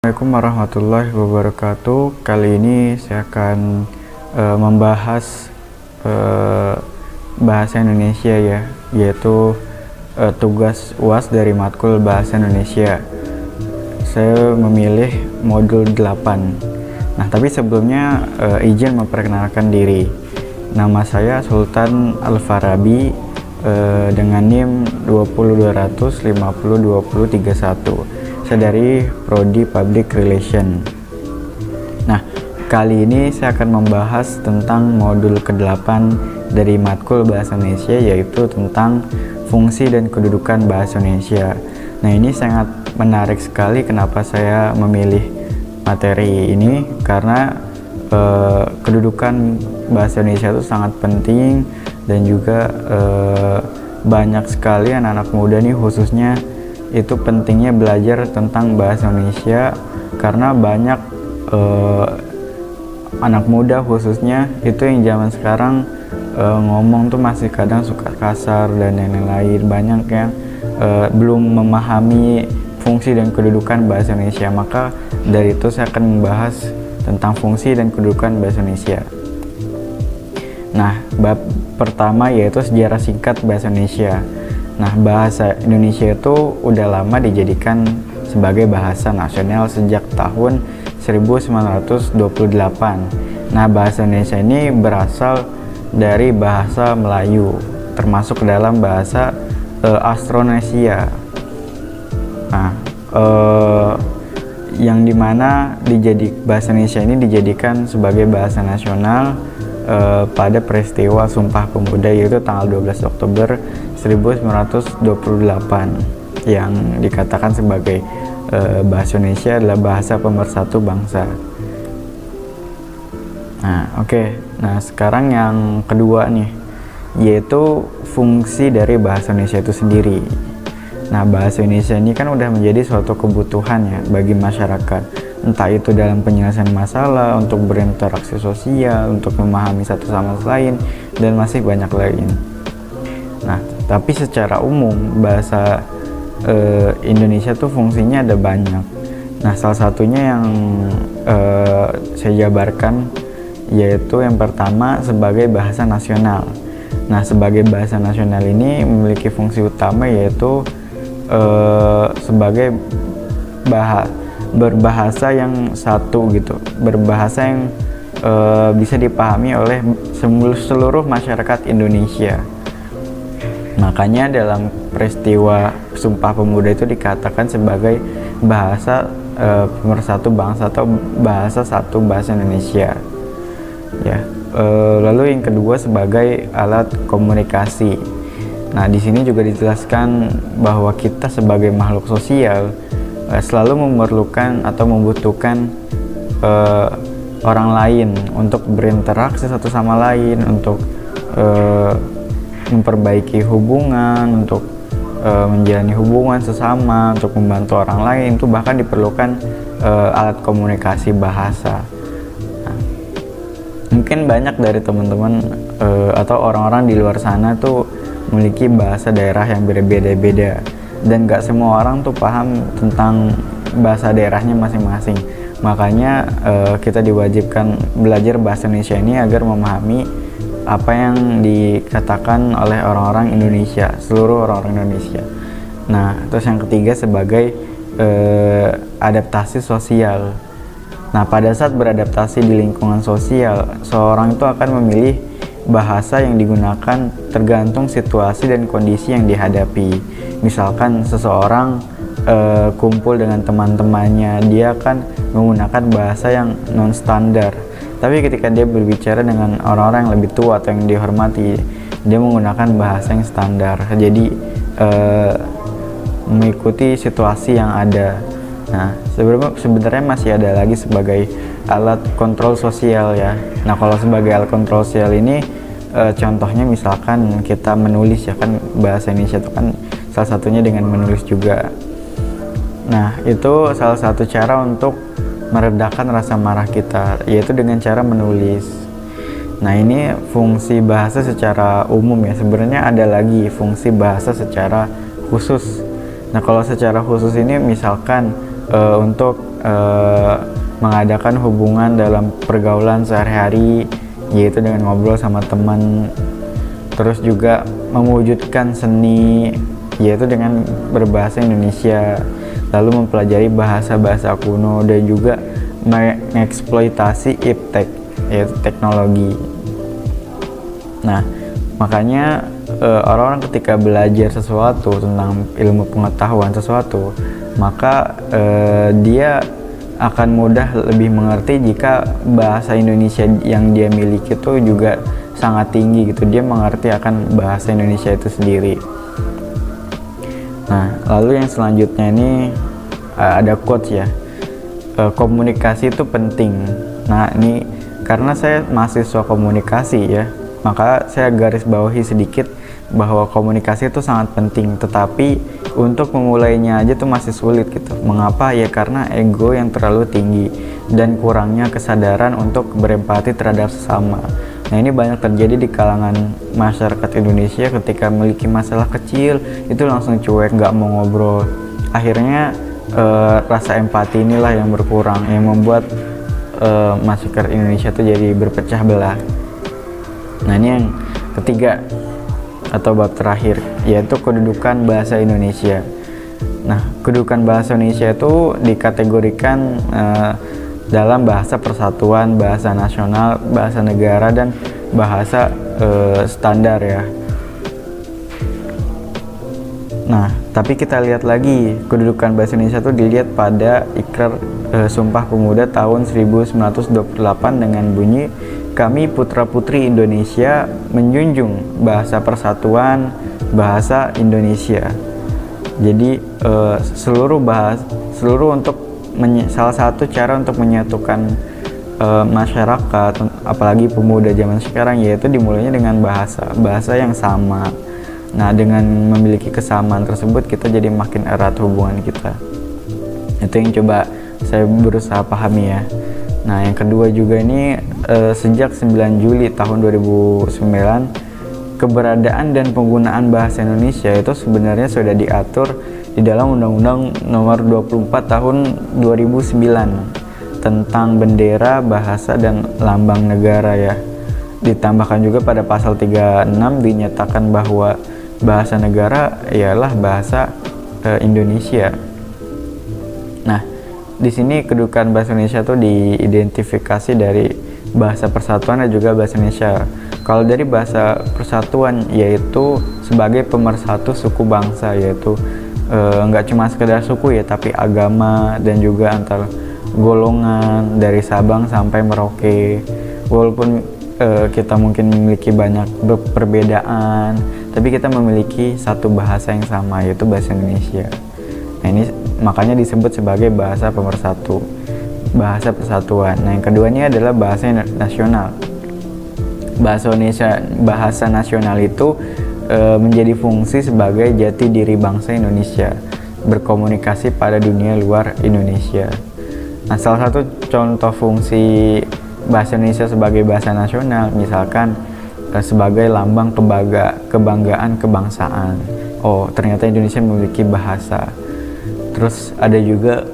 Assalamualaikum warahmatullahi wabarakatuh. Kali ini saya akan membahas bahasa Indonesia ya, yaitu tugas UAS dari matkul bahasa Indonesia. Saya memilih modul 8. Nah, tapi sebelumnya izin memperkenalkan diri. Nama saya Sultan Al-Farabi dengan NIM 20200502031. Dari Prodi Public Relation. Nah, kali ini saya akan membahas tentang modul ke-8 dari matkul bahasa Indonesia, yaitu tentang fungsi dan kedudukan bahasa Indonesia. Nah, ini sangat menarik sekali. Kenapa saya memilih materi ini? Karena kedudukan bahasa Indonesia itu sangat penting, dan juga banyak sekali anak-anak muda nih, khususnya itu pentingnya belajar tentang bahasa Indonesia, karena banyak anak muda khususnya itu yang zaman sekarang ngomong tuh masih kadang suka kasar dan lain-lain. Banyak yang belum memahami fungsi dan kedudukan bahasa Indonesia. Maka dari itu saya akan membahas tentang fungsi dan kedudukan bahasa Indonesia. Nah, bab pertama yaitu sejarah singkat bahasa Indonesia. Nah, bahasa Indonesia itu udah lama dijadikan sebagai bahasa nasional sejak tahun 1928. Nah, bahasa Indonesia ini berasal dari bahasa Melayu, termasuk dalam bahasa Austronesia. Nah, yang dimana bahasa Indonesia ini dijadikan sebagai bahasa nasional pada peristiwa Sumpah Pemuda, yaitu tanggal 12 Oktober 1928, yang dikatakan sebagai bahasa Indonesia adalah bahasa pemersatu bangsa. Nah, oke. Nah, sekarang yang kedua nih, yaitu fungsi dari bahasa Indonesia itu sendiri. Nah, bahasa Indonesia ini kan udah menjadi suatu kebutuhan ya bagi masyarakat, entah itu dalam penyelesaian masalah, untuk berinteraksi sosial, untuk memahami satu sama lain, dan masih banyak lain. Nah, tapi secara umum bahasa Indonesia tuh fungsinya ada banyak. Nah, salah satunya yang saya jabarkan yaitu yang pertama sebagai bahasa nasional. Nah, sebagai bahasa nasional ini memiliki fungsi utama, yaitu sebagai berbahasa yang satu gitu, berbahasa yang bisa dipahami oleh seluruh masyarakat Indonesia. Makanya dalam peristiwa Sumpah Pemuda itu dikatakan sebagai bahasa pemersatu bangsa atau bahasa satu bahasa Indonesia. Ya, lalu yang kedua sebagai alat komunikasi. Nah, di sini juga dijelaskan bahwa kita sebagai makhluk sosial selalu memerlukan atau membutuhkan orang lain untuk berinteraksi satu sama lain, untuk memperbaiki hubungan, untuk menjalani hubungan sesama, untuk membantu orang lain. Itu bahkan diperlukan alat komunikasi bahasa. Nah, mungkin banyak dari teman-teman atau orang-orang di luar sana tuh memiliki bahasa daerah yang berbeda-beda, dan gak semua orang tuh paham tentang bahasa daerahnya masing-masing. Makanya kita diwajibkan belajar bahasa Indonesia ini agar memahami apa yang dikatakan oleh orang-orang Indonesia, seluruh orang-orang Indonesia. Nah, terus yang ketiga sebagai adaptasi sosial. Nah, pada saat beradaptasi di lingkungan sosial, seorang itu akan memilih bahasa yang digunakan tergantung situasi dan kondisi yang dihadapi. Misalkan seseorang kumpul dengan teman-temannya, dia akan menggunakan bahasa yang non standar. Tapi ketika dia berbicara dengan orang-orang yang lebih tua atau yang dihormati, dia menggunakan bahasa yang standar. Jadi mengikuti situasi yang ada. Nah, sebenarnya masih ada lagi sebagai alat kontrol sosial ya. Nah, kalau sebagai alat kontrol sosial ini contohnya misalkan kita menulis ya, kan bahasa Indonesia itu kan salah satunya dengan menulis juga. Nah, itu salah satu cara untuk meredakan rasa marah kita, yaitu dengan cara menulis. Nah, ini fungsi bahasa secara umum ya. Sebenarnya ada lagi fungsi bahasa secara khusus. Nah, kalau secara khusus ini misalkan untuk eh, mengadakan hubungan dalam pergaulan sehari-hari, yaitu dengan ngobrol sama teman. Terus juga mewujudkan seni, yaitu dengan berbahasa Indonesia, lalu mempelajari bahasa-bahasa kuno, dan juga mengeksploitasi iptek, yaitu teknologi. Nah, makanya orang-orang ketika belajar sesuatu tentang ilmu pengetahuan sesuatu, maka dia akan mudah lebih mengerti jika bahasa Indonesia yang dia miliki itu juga sangat tinggi gitu. Dia mengerti akan bahasa Indonesia itu sendiri. Nah, lalu yang selanjutnya ini ada quotes ya. Komunikasi itu penting. Nah, ini karena saya mahasiswa komunikasi ya, maka saya garis bawahi sedikit bahwa komunikasi itu sangat penting, tetapi untuk memulainya aja tuh masih sulit gitu. Mengapa? Ya karena ego yang terlalu tinggi dan kurangnya kesadaran untuk berempati terhadap sesama. Nah, ini banyak terjadi di kalangan masyarakat Indonesia. Ketika memiliki masalah kecil itu langsung cuek, nggak mau ngobrol. Akhirnya rasa empati inilah yang berkurang, yang membuat masyarakat Indonesia tuh jadi berpecah belah. Nah, ini yang ketiga atau bab terakhir, yaitu kedudukan bahasa Indonesia. Nah, kedudukan bahasa Indonesia itu dikategorikan dalam bahasa persatuan, bahasa nasional, bahasa negara, dan bahasa standar ya. Nah, tapi kita lihat lagi kedudukan bahasa Indonesia itu dilihat pada Ikrar Sumpah Pemuda tahun 1928 dengan bunyi, "Kami putra-putri Indonesia menjunjung bahasa persatuan, bahasa Indonesia." Jadi salah satu cara untuk menyatukan masyarakat, apalagi pemuda zaman sekarang, yaitu dimulainya dengan bahasa yang sama. Nah, dengan memiliki kesamaan tersebut kita jadi makin erat hubungan kita. Itu yang coba saya berusaha pahami ya. Nah, yang kedua juga ini sejak 9 Juli tahun 2009 keberadaan dan penggunaan bahasa Indonesia itu sebenarnya sudah diatur di dalam Undang-Undang Nomor 24 Tahun 2009 tentang bendera, bahasa, dan lambang negara ya. Ditambahkan juga pada pasal 36 dinyatakan bahwa bahasa negara ialah bahasa Indonesia. Nah, di sini kedudukan bahasa Indonesia itu diidentifikasi dari bahasa persatuan dan juga bahasa Indonesia. Kalau dari bahasa persatuan, yaitu sebagai pemersatu suku bangsa, yaitu nggak cuma sekedar suku ya, tapi agama dan juga antar golongan dari Sabang sampai Merauke. Walaupun kita mungkin memiliki banyak perbedaan, tapi kita memiliki satu bahasa yang sama, yaitu bahasa Indonesia. Nah, ini makanya disebut sebagai bahasa pemersatu, bahasa persatuan. Nah, yang keduanya adalah bahasa nasional. Bahasa Indonesia, bahasa nasional itu menjadi fungsi sebagai jati diri bangsa Indonesia, berkomunikasi pada dunia luar Indonesia. Nah, salah satu contoh fungsi bahasa Indonesia sebagai bahasa nasional, misalkan sebagai lambang kebanggaan kebangsaan. Oh, ternyata Indonesia memiliki bahasa. Terus ada juga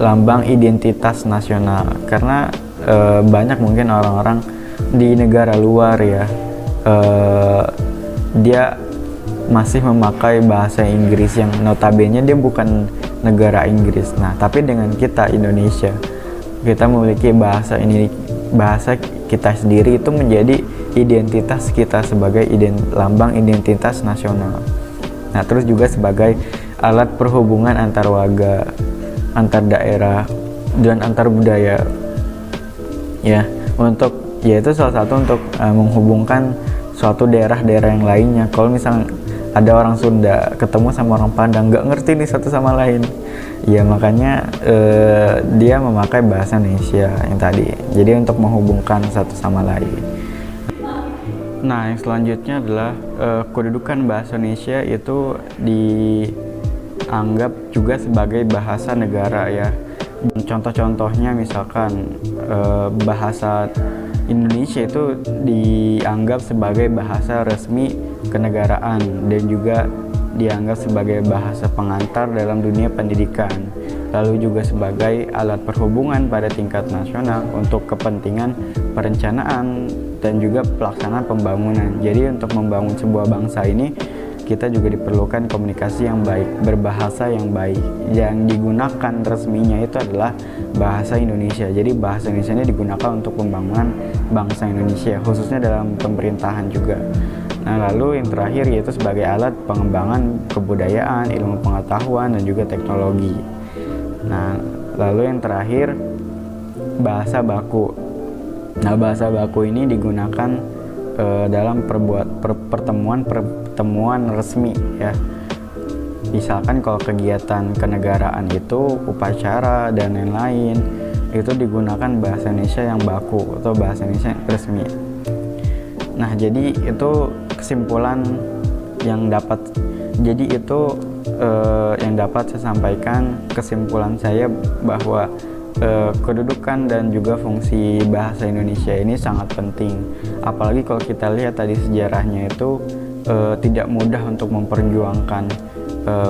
lambang identitas nasional, karena banyak mungkin orang-orang di negara luar ya, dia masih memakai bahasa Inggris yang notabene dia bukan negara Inggris. Nah, tapi dengan kita Indonesia, kita memiliki bahasa kita sendiri, itu menjadi identitas kita sebagai lambang identitas nasional. Nah, terus juga sebagai alat perhubungan antar warga, antar daerah, dan antar budaya ya, yaitu salah satu untuk menghubungkan suatu daerah-daerah yang lainnya. Kalau misalnya ada orang Sunda ketemu sama orang Padang, nggak ngerti nih satu sama lain ya, makanya dia memakai bahasa Indonesia yang tadi, jadi untuk menghubungkan satu sama lain. Nah, yang selanjutnya adalah kedudukan bahasa Indonesia itu dianggap juga sebagai bahasa negara ya. Contoh-contohnya misalkan bahasa Indonesia itu dianggap sebagai bahasa resmi kenegaraan dan juga dianggap sebagai bahasa pengantar dalam dunia pendidikan, lalu juga sebagai alat perhubungan pada tingkat nasional untuk kepentingan perencanaan dan juga pelaksanaan pembangunan. Jadi untuk membangun sebuah bangsa ini kita juga diperlukan komunikasi yang baik, berbahasa yang baik. Yang digunakan resminya itu adalah bahasa Indonesia. Jadi bahasa Indonesia ini digunakan untuk pembangunan bangsa Indonesia, khususnya dalam pemerintahan juga. Nah, lalu yang terakhir yaitu sebagai alat pengembangan kebudayaan, ilmu pengetahuan, dan juga teknologi. Nah, lalu yang terakhir bahasa baku. Nah, bahasa baku ini digunakan dalam pertemuan resmi ya. Misalkan kalau kegiatan kenegaraan itu upacara dan lain-lain itu digunakan bahasa Indonesia yang baku atau bahasa Indonesia resmi. Nah, jadi itu kesimpulan yang dapat saya sampaikan. Kesimpulan saya bahwa kedudukan dan juga fungsi bahasa Indonesia ini sangat penting. Apalagi kalau kita lihat tadi sejarahnya itu tidak mudah untuk memperjuangkan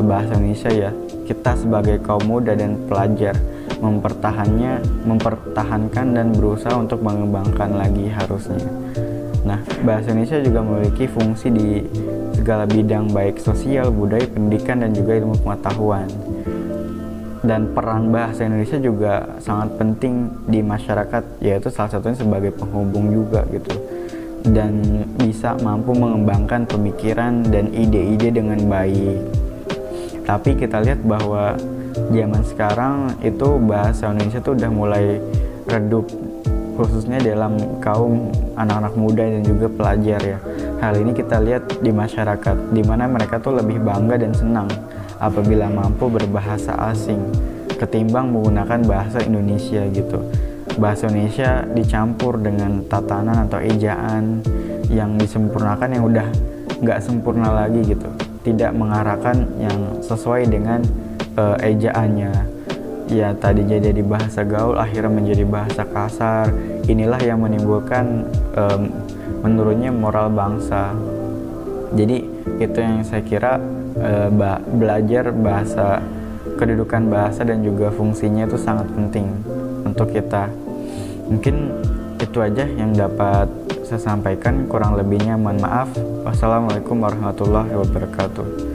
bahasa Indonesia ya. Kita sebagai kaum muda dan pelajar mempertahankan dan berusaha untuk mengembangkan lagi harusnya. Nah, bahasa Indonesia juga memiliki fungsi di segala bidang baik sosial, budaya, pendidikan, dan juga ilmu pengetahuan. Dan peran bahasa Indonesia juga sangat penting di masyarakat, yaitu salah satunya sebagai penghubung juga gitu, dan bisa mampu mengembangkan pemikiran dan ide-ide dengan baik. Tapi kita lihat bahwa zaman sekarang itu bahasa Indonesia tuh udah mulai redup, khususnya dalam kaum anak-anak muda dan juga pelajar ya. Hal ini kita lihat di masyarakat, di mana mereka tuh lebih bangga dan senang apabila mampu berbahasa asing ketimbang menggunakan bahasa Indonesia gitu. Bahasa Indonesia dicampur dengan tatanan atau ejaan yang disempurnakan yang udah nggak sempurna lagi gitu, tidak mengarahkan yang sesuai dengan ejaannya. Ya tadi jadi bahasa gaul akhirnya menjadi bahasa kasar. Inilah yang menimbulkan menurunnya moral bangsa. Jadi itu yang saya kira belajar bahasa, kedudukan bahasa dan juga fungsinya itu sangat penting untuk kita. Mungkin itu aja yang dapat saya sampaikan, kurang lebihnya mohon maaf. Wassalamualaikum warahmatullahi wabarakatuh.